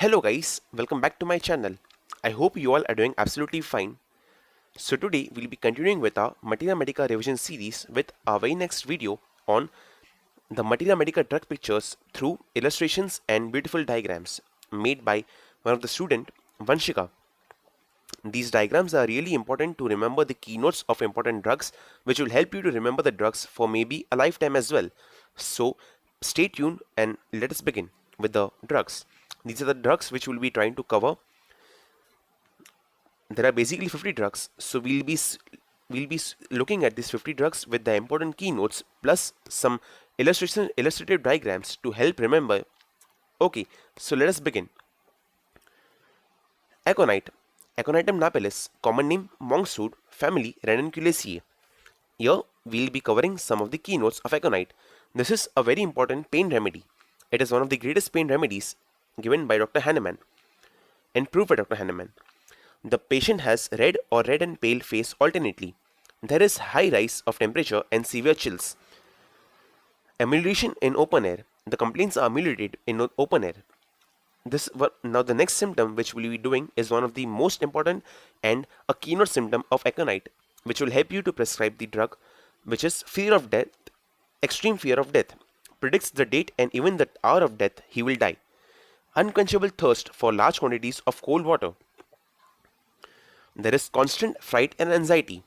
Hello guys, welcome back to my channel. I hope you all are doing absolutely fine. So today we'll be continuing with our Materia Medica revision series with our very next video on the Materia Medica drug pictures through illustrations and beautiful diagrams made by one of the student, Vanshika. These diagrams are really important to remember the keynotes of important drugs, which will help you to remember the drugs for maybe a lifetime as well. So stay tuned and let us begin with the drugs. These are the drugs which we'll be trying to cover. There are basically 50 drugs, so we'll be looking at these 50 drugs with the important keynotes plus some illustrative diagrams to help remember. Okay, so let us begin. Aconite, Aconitum napellus, common name monkshood, family Ranunculaceae. Here we'll be covering some of the keynotes of aconite. This is a very important pain remedy. It is one of the greatest pain remedies given by Dr. Hahnemann and proved by Dr. Hahnemann. The patient has red or red and pale face alternately. There is high rise of temperature and severe chills. Amelioration in open air. The complaints are ameliorated in open air. Now the next symptom which we'll be doing is one of the most important and a keynote symptom of aconite, which will help you to prescribe the drug, which is fear of death, extreme fear of death. Predicts the date and even the hour of death he will die. Unquenchable thirst for large quantities of cold water. There is constant fright and anxiety.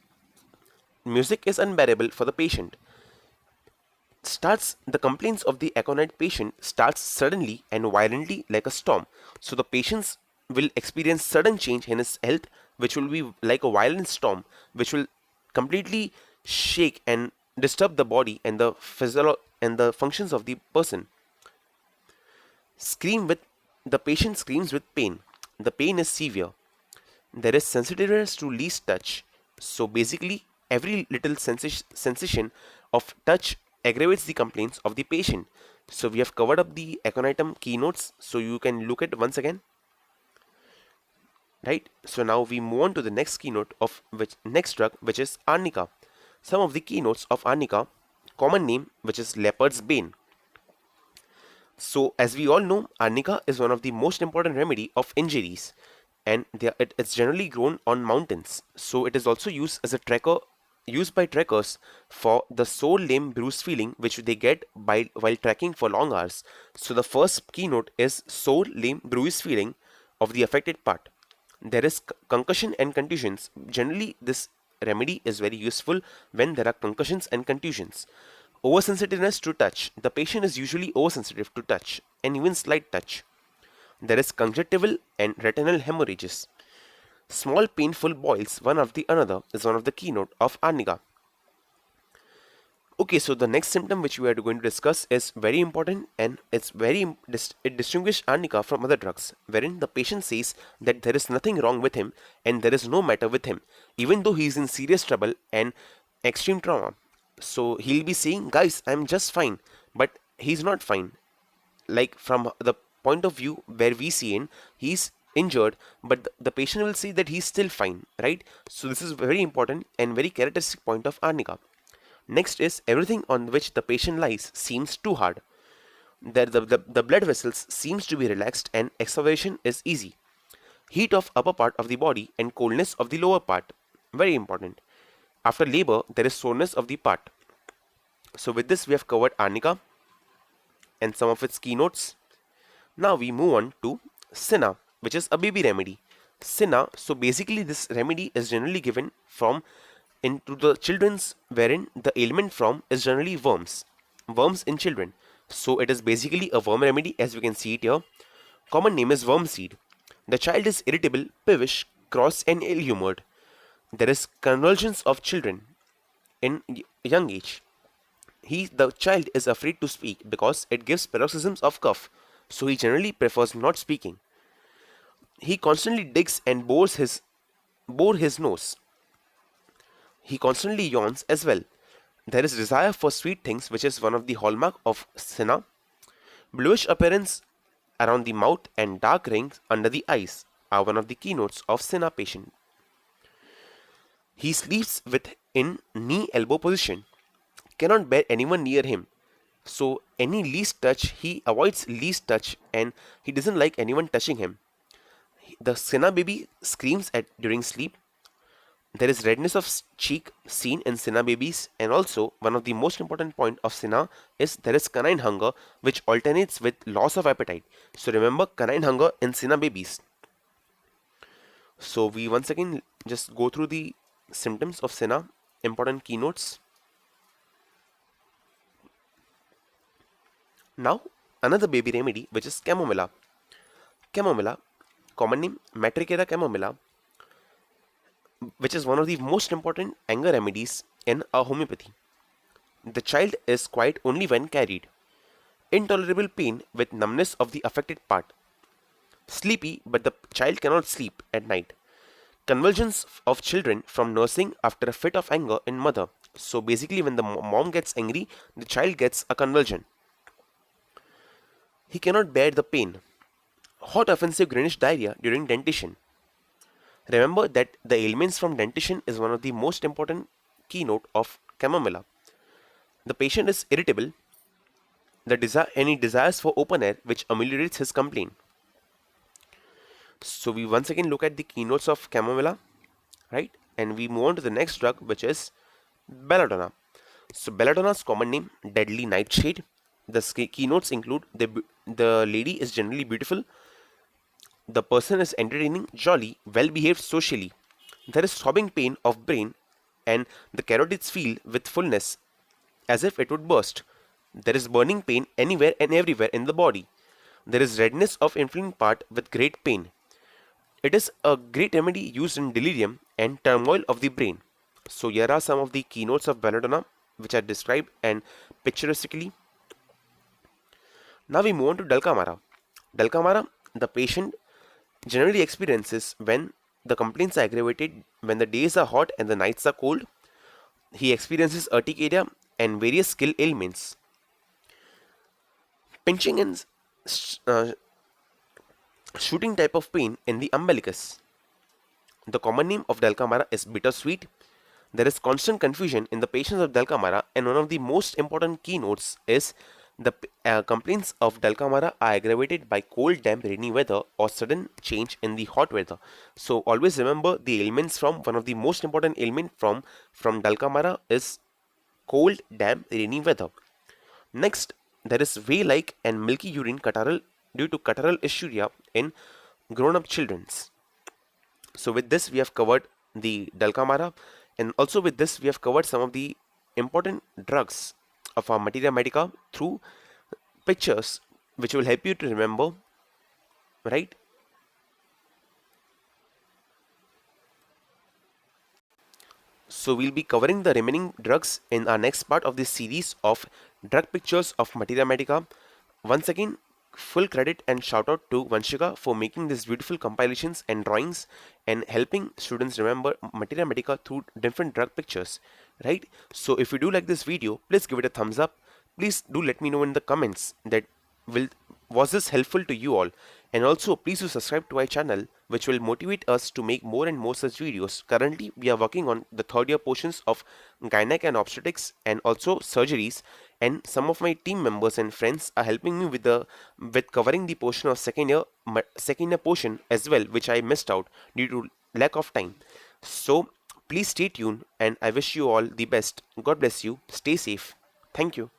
Music is unbearable for the patient. The complaints of the aconite patient starts suddenly and violently like a storm. So the patients will experience sudden change in his health, which will be like a violent storm, which will completely shake and disturb the body and the functions of the person. Scream with The patient screams with pain. The pain is severe. There is sensitiveness to least touch. So basically, every little sensation of touch aggravates the complaints of the patient. So we have covered up the aconitum keynotes, so you can look at once again. Right? So now we move on to the next keynote of which next drug, which is arnica. Some of the keynotes of arnica, common name which is leopard's bane. So as we all know, arnica is one of the most important remedy of injuries, and it's generally grown on mountains. So it is also used as a trekker, used by trekkers for the sore lame bruise feeling which they get while trekking for long hours. So the first keynote is sore lame bruise feeling of the affected part. There is concussion and contusions. Generally, this remedy is very useful when there are concussions and contusions. Oversensitiveness to touch. The patient is usually oversensitive to touch and even slight touch. There is conjunctival and retinal hemorrhages. Small painful boils one after the another is one of the keynote of arnica. Okay, so the next symptom which we are going to discuss is very important, and it distinguishes arnica from other drugs, wherein the patient says that there is nothing wrong with him and there is no matter with him, even though he is in serious trouble and extreme trauma. So he'll be saying, guys, I'm just fine, but he's not fine. Like from the point of view where we see in, he's injured, but the patient will say that he's still fine, right? So this is very important and very characteristic point of arnica. Next is everything on which the patient lies seems too hard. The blood vessels seems to be relaxed and extravasation is easy. Heat of upper part of the body and coldness of the lower part. Very important. After labor, there is soreness of the part. So with this we have covered arnica and some of its keynotes. Now we move on to Senna, which is a baby remedy. Senna, so basically this remedy is generally given from into the children's, wherein the ailment from is generally worms in children. So it is basically a worm remedy, as we can see it here. Common name is worm seed. The child is irritable, peevish, cross and ill-humored. There is convulsions of children in young age. The child is afraid to speak because it gives paroxysms of cough, so he generally prefers not speaking. He constantly digs and bore his nose. He constantly yawns as well. There is desire for sweet things, which is one of the hallmark of Senna. Bluish appearance around the mouth and dark rings under the eyes are one of the keynotes of Senna patient. He sleeps in knee-elbow position. Cannot bear anyone near him. So any least touch, he avoids least touch, and he doesn't like anyone touching him. The Sena baby screams at during sleep. There is redness of cheek seen in Sena babies, and also one of the most important point of Sena is there is canine hunger, which alternates with loss of appetite. So remember canine hunger in Sena babies. So we once again just go through the symptoms of Sena, important keynotes. Now another baby remedy, which is chamomilla. Chamomilla, common name Matricera chamomilla, which is one of the most important anger remedies in a homeopathy. The child is quiet only when carried. Intolerable pain with numbness of the affected part. Sleepy, but the child cannot sleep at night. Convulsions of children from nursing after a fit of anger in mother. So basically, when the mom gets angry, the child gets a convulsion. He cannot bear the pain. Hot offensive greenish diarrhea during dentition. Remember that the ailments from dentition is one of the most important keynote of chamomilla. The patient is irritable, and he desires for open air, which ameliorates his complaint. So we once again look at the keynotes of chamomilla, right? And we move on to the next drug, which is belladonna. So belladonna's common name, deadly nightshade. The keynotes include the lady is generally beautiful, the person is entertaining, jolly, well behaved socially. There is throbbing pain of brain, and the carotids feel with fullness as if it would burst. There is burning pain anywhere and everywhere in the body. There is redness of inflamed part with great pain. It is a great remedy used in delirium and turmoil of the brain. So here are some of the keynotes of belladonna, which are described and picturesquely. Now we move on to Dulcamara. Dulcamara, the patient generally experiences when the complaints are aggravated, when the days are hot and the nights are cold. He experiences urticaria and various skill ailments. Pinching and uh, shooting type of pain in the umbilicus. The common name of Dulcamara is bittersweet. There is constant confusion in the patients of Dulcamara, and one of the most important keynotes is the complaints of Dulcamara are aggravated by cold, damp, rainy weather or sudden change in the hot weather. So always remember the ailments from one of the most important ailment from Dulcamara is cold, damp, rainy weather. Next, there is whey-like and milky urine catarrh due to catarrhal ischemia in grown-up children. So with this we have covered the Dulcamara, and also with this we have covered some of the important drugs of our Materia Medica through pictures which will help you to remember, right? So we'll be covering the remaining drugs in our next part of this series of drug pictures of Materia Medica. Once again, full credit and shout out to Vanshika for making these beautiful compilations and drawings and helping students remember Materia Medica through different drug pictures, right? So if you do like this video, please give it a thumbs up. Please do let me know in the comments that was this helpful to you all, and also please do subscribe to our channel, which will motivate us to make more and more such videos. Currently we are working on the third year portions of gynec and obstetrics and also surgeries, and some of my team members and friends are helping me with covering the portion of second year portion as well, which I missed out due to lack of time. So please stay tuned, and I wish you all the best. God bless you. Stay safe. Thank you.